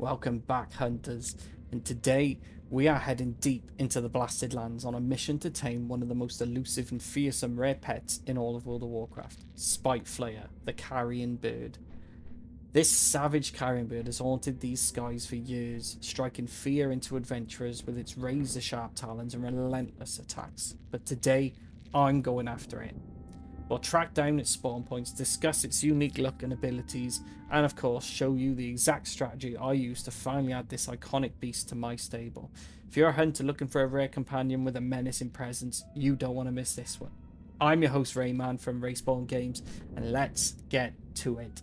Welcome back, hunters, and today we are heading deep into the Blasted Lands on a mission to tame one of the most elusive and fearsome rare pets in all of World of Warcraft, Spiteflayer, the carrion bird. This savage carrion bird has haunted these skies for years, striking fear into adventurers with its razor-sharp talons and relentless attacks. But today, I'm going after it. We'll track down its spawn points, discuss its unique look and abilities, and of course show you the exact strategy I used to finally add this iconic beast to my stable. If you're a hunter looking for a rare companion with a menacing presence, you don't want to miss this one. I'm your host Rayman from Respawn Games, and let's get to it.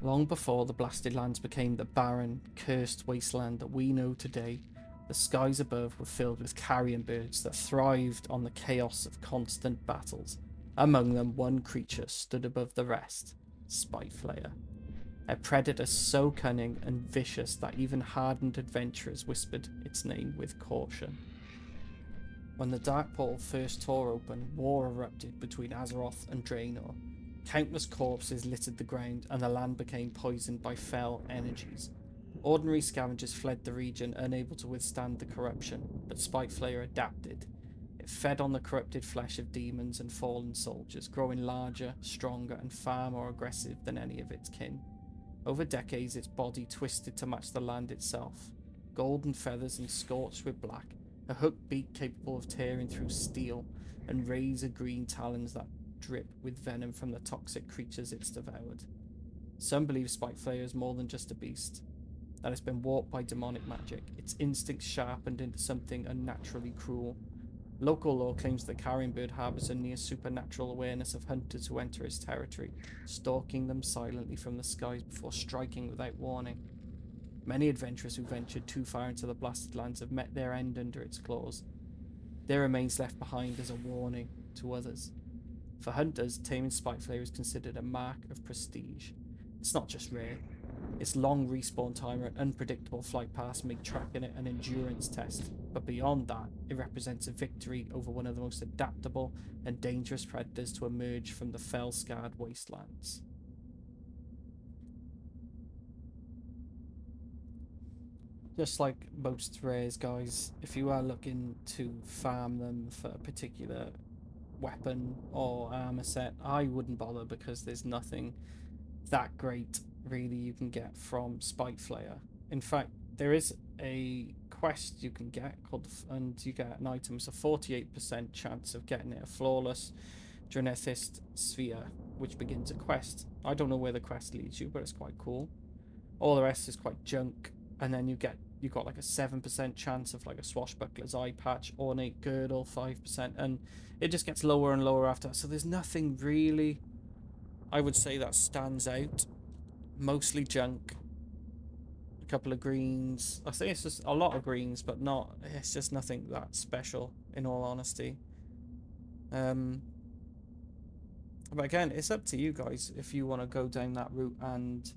Long before the Blasted Lands became the barren, cursed wasteland that we know today, the skies above were filled with carrion birds that thrived on the chaos of constant battles. Among them, one creature stood above the rest, Spiteflayer. A predator so cunning and vicious that even hardened adventurers whispered its name with caution. When the Dark Portal first tore open, war erupted between Azeroth and Draenor. Countless corpses littered the ground, and the land became poisoned by fell energies. Ordinary scavengers fled the region, unable to withstand the corruption, but Spiteflayer adapted. It fed on the corrupted flesh of demons and fallen soldiers, growing larger, stronger, and far more aggressive than any of its kin. Over decades, its body twisted to match the land itself. Golden feathers and scorched with black, a hooked beak capable of tearing through steel, and razor-green talons that drip with venom from the toxic creatures it's devoured. Some believe Spiteflayer is more than just a beast, that it's been warped by demonic magic, its instincts sharpened into something unnaturally cruel. Local lore claims the carrion bird harbours a near supernatural awareness of hunters who enter its territory, stalking them silently from the skies before striking without warning. Many adventurers who ventured too far into the Blasted Lands have met their end under its claws. Their remains left behind as a warning to others. For hunters, taming Spiteflayer is considered a mark of prestige. It's not just rare. Its long respawn time and unpredictable flight paths make tracking it an endurance test. But beyond that, it represents a victory over one of the most adaptable and dangerous predators to emerge from the fell-scarred wastelands. Just like most rares, guys, if you are looking to farm them for a particular weapon or armor set, I wouldn't bother, because there's nothing that great really you can get from Spiteflayer. In fact, there is a quest you can get called, and you get an item. It's a 48% chance of getting it, a flawless Dronethist sphere, which begins a quest. I don't know where the quest leads you, but it's quite cool. All the rest is quite junk, and then you got like a 7% chance of like a swashbuckler's eye patch, ornate girdle 5%, and it just gets lower and lower after that. So there's nothing really, I would say, that stands out. Mostly junk, a couple of greens. I think it's just a lot of greens, but it's just nothing that special, in all honesty. But again, it's up to you guys if you want to go down that route and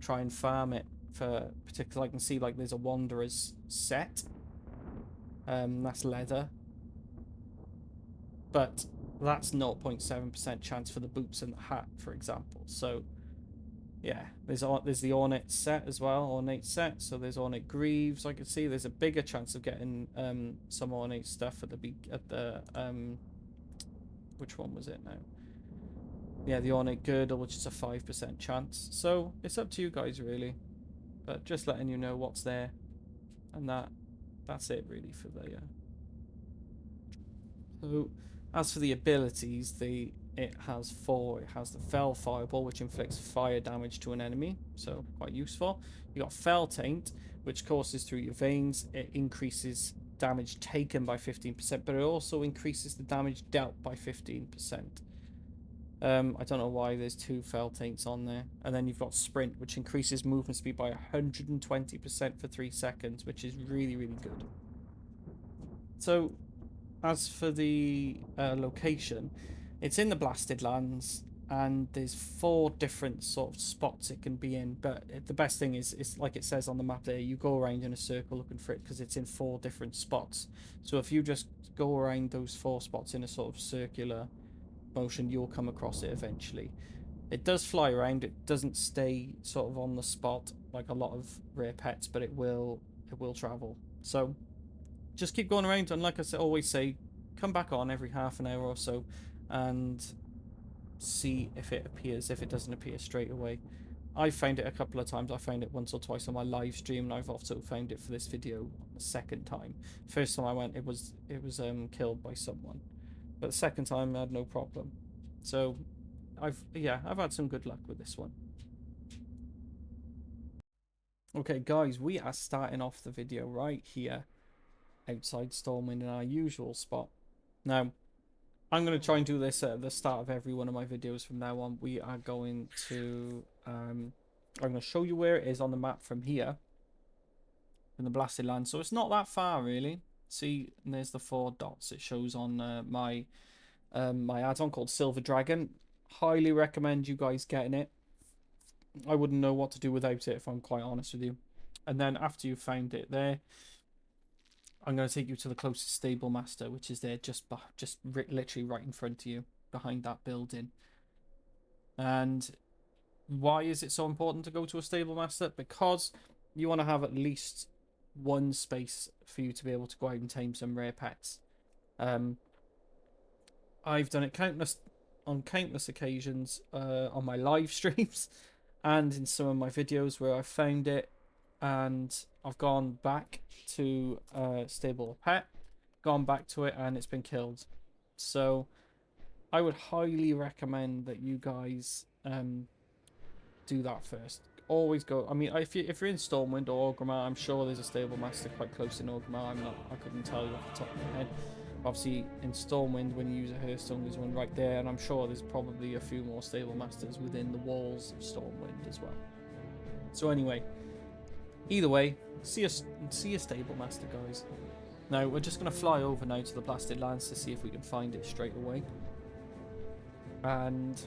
try and farm it for particular. I can see like there's a Wanderer's set, that's leather, but that's 0.7% chance for the boots and the hat, for example. So yeah, there's the ornate set as well, ornate set. So there's ornate greaves. I can see there's a bigger chance of getting some ornate stuff at the which one was it now? Yeah, the ornate girdle, which is a 5% chance. So it's up to you guys really, but just letting you know what's there, and that's it really for the So as for the abilities, it has four. It has the Fell Fireball, which inflicts fire damage to an enemy, so quite useful. You got Fell Taint, which courses through your veins. It increases damage taken by 15%, but it also increases the damage dealt by 15%. I don't know why there's two Fell Taints on there. And then you've got Sprint, which increases movement speed by 120% for 3 seconds, which is really, really good. So as for the location, it's in the Blasted Lands, and there's 4 different sort of spots it can be in. But the best thing is like it says on the map there, you go around in a circle looking for it, because it's in 4 different spots. So if you just go around those 4 spots in a sort of circular motion, you'll come across it eventually. It does fly around. It doesn't stay sort of on the spot like a lot of rare pets, but it will travel. So just keep going around, and like I said, always say, come back on every half an hour or so, and see if it appears. If it doesn't appear straight away, I've found it a couple of times. I found it once or twice on my live stream, and I've also found it for this video the second time. First time I went, it was killed by someone, but the second time I had no problem. So I've had some good luck with this one. Okay, guys, we are starting off the video right here outside Stormwind in our usual spot. Now, I'm going to try and do this at the start of every one of my videos from now on. We are going to I'm going to show you where it is on the map from here in the Blasted Land. So it's not that far really. See, and there's the 4 dots it shows on my add-on called Silver Dragon. Highly recommend you guys getting it. I wouldn't know what to do without it, if I'm quite honest with you. And then after you've found it there, I'm going to take you to the closest stable master, which is there just literally right in front of you, behind that building. And why is it so important to go to a stable master? Because you want to have at least one space for you to be able to go out and tame some rare pets. I've done it on countless occasions on my live streams and in some of my videos where I've found it and I've gone back to stable a pet, gone back to it, and it's been killed. So I would highly recommend that you guys do that first. Always go. I mean, if you're in Stormwind or Orgrimmar, I'm sure there's a stable master quite close in Orgrimmar. I couldn't tell you off the top of my head. Obviously, in Stormwind, when you use a Hearthstone, there's one right there, and I'm sure there's probably a few more stable masters within the walls of Stormwind as well. So anyway, either way, see a stable master, guys. Now we're just going to fly over now to the Blasted Lands to see if we can find it straight away. And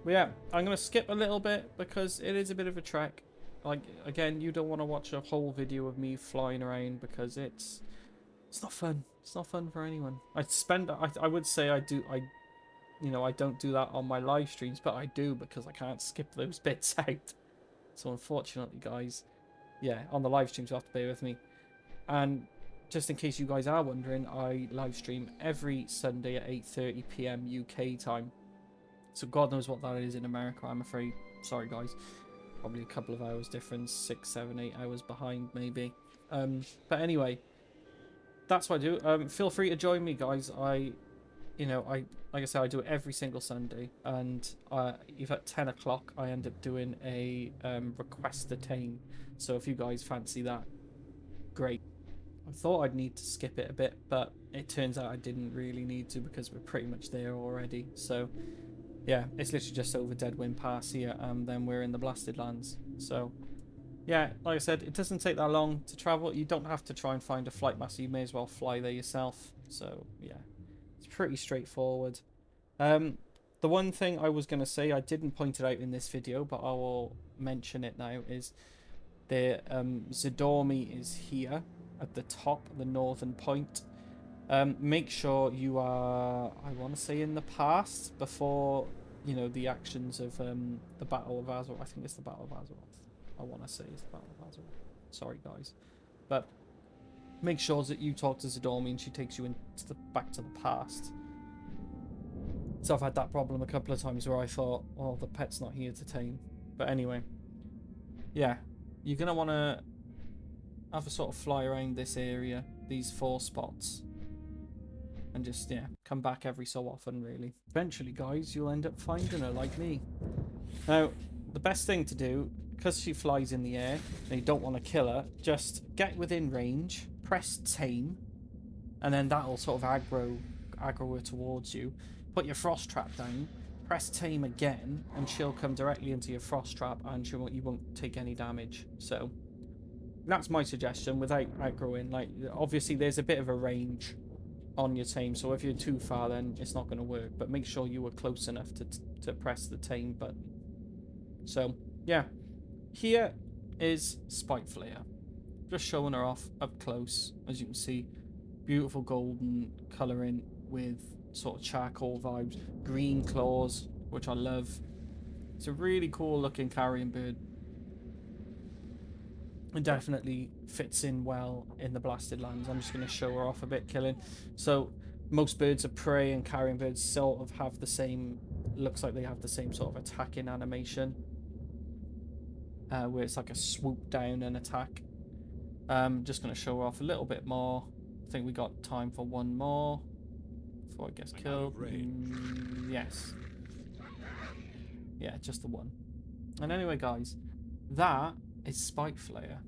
yeah, I'm going to skip a little bit because it is a bit of a trek. Like, again, you don't want to watch a whole video of me flying around because it's not fun. It's not fun for anyone. I would say I don't do that on my live streams, but I do because I can't skip those bits out. So unfortunately, guys, yeah, on the live streams you have to bear with me. And just in case you guys are wondering, I live stream every Sunday at 8:30 PM UK time. So God knows what that is in America, I'm afraid. Sorry, guys. Probably a couple of hours difference, 6, 7, 8 hours behind, maybe. But anyway, that's what I do. Feel free to join me, guys. Like I said, I do it every single Sunday, and if at 10 o'clock I end up doing a request to tame. So if you guys fancy that, great. I thought I'd need to skip it a bit, but it turns out I didn't really need to because we're pretty much there already. So yeah, it's literally just over Deadwind Pass here, and then we're in the Blasted Lands. So yeah, like I said, it doesn't take that long to travel. You don't have to try and find a flight master. You may as well fly there yourself. So yeah, it's pretty straightforward. The one thing I was going to say, I didn't point it out in this video, but I will mention it now, is the Zidormi is here at the top, the northern point. Make sure you are, I want to say, in the past before, the actions of the Battle of Azeroth. I think it's the Battle of Azeroth. I want to say it's the Battle of Azeroth. Sorry, guys. But make sure that you talk to Zidormi and she takes you back to the past. So I've had that problem a couple of times where I thought, well, the pet's not here to tame. But anyway, yeah, you're going to want to have a sort of fly around this area, these 4 spots. And just, yeah, come back every so often, really. Eventually, guys, you'll end up finding her, like me. Now, the best thing to do, because she flies in the air, and you don't want to kill her, just get within range, press Tame, and then that'll sort of aggro her towards you. Put your frost trap down, press Tame again, and she'll come directly into your frost trap, and you won't take any damage. So that's my suggestion without aggroing. Like, obviously, there's a bit of a range on your tame, so if you're too far, then it's not going to work. But make sure you were close enough to press the tame button. So yeah, here is Spiteflayer, just showing her off up close. As you can see, beautiful golden colouring with sort of charcoal vibes. Green claws, which I love. It's a really cool looking carrion bird. It definitely fits in well in the blasted lands. I'm just going to show her off a bit killing. So most birds of prey and carrion birds sort of have the same, looks like they have the same sort of attacking animation, where it's like a swoop down and attack. Just going to show her off a little bit more. I think we got time for one more before it gets killed. Yes. Yeah, just the one. And anyway, guys, that is Spiteflayer.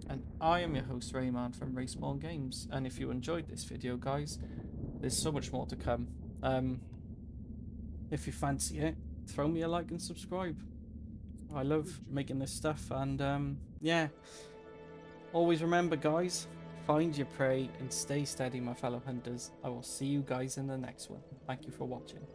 And I am your host, Rayman from Respawn Games. And if you enjoyed this video, guys, there's so much more to come. If you fancy it, throw me a like and subscribe. I love making this stuff, and yeah. Always remember, guys, find your prey and stay steady, my fellow hunters. I will see you guys in the next one. Thank you for watching.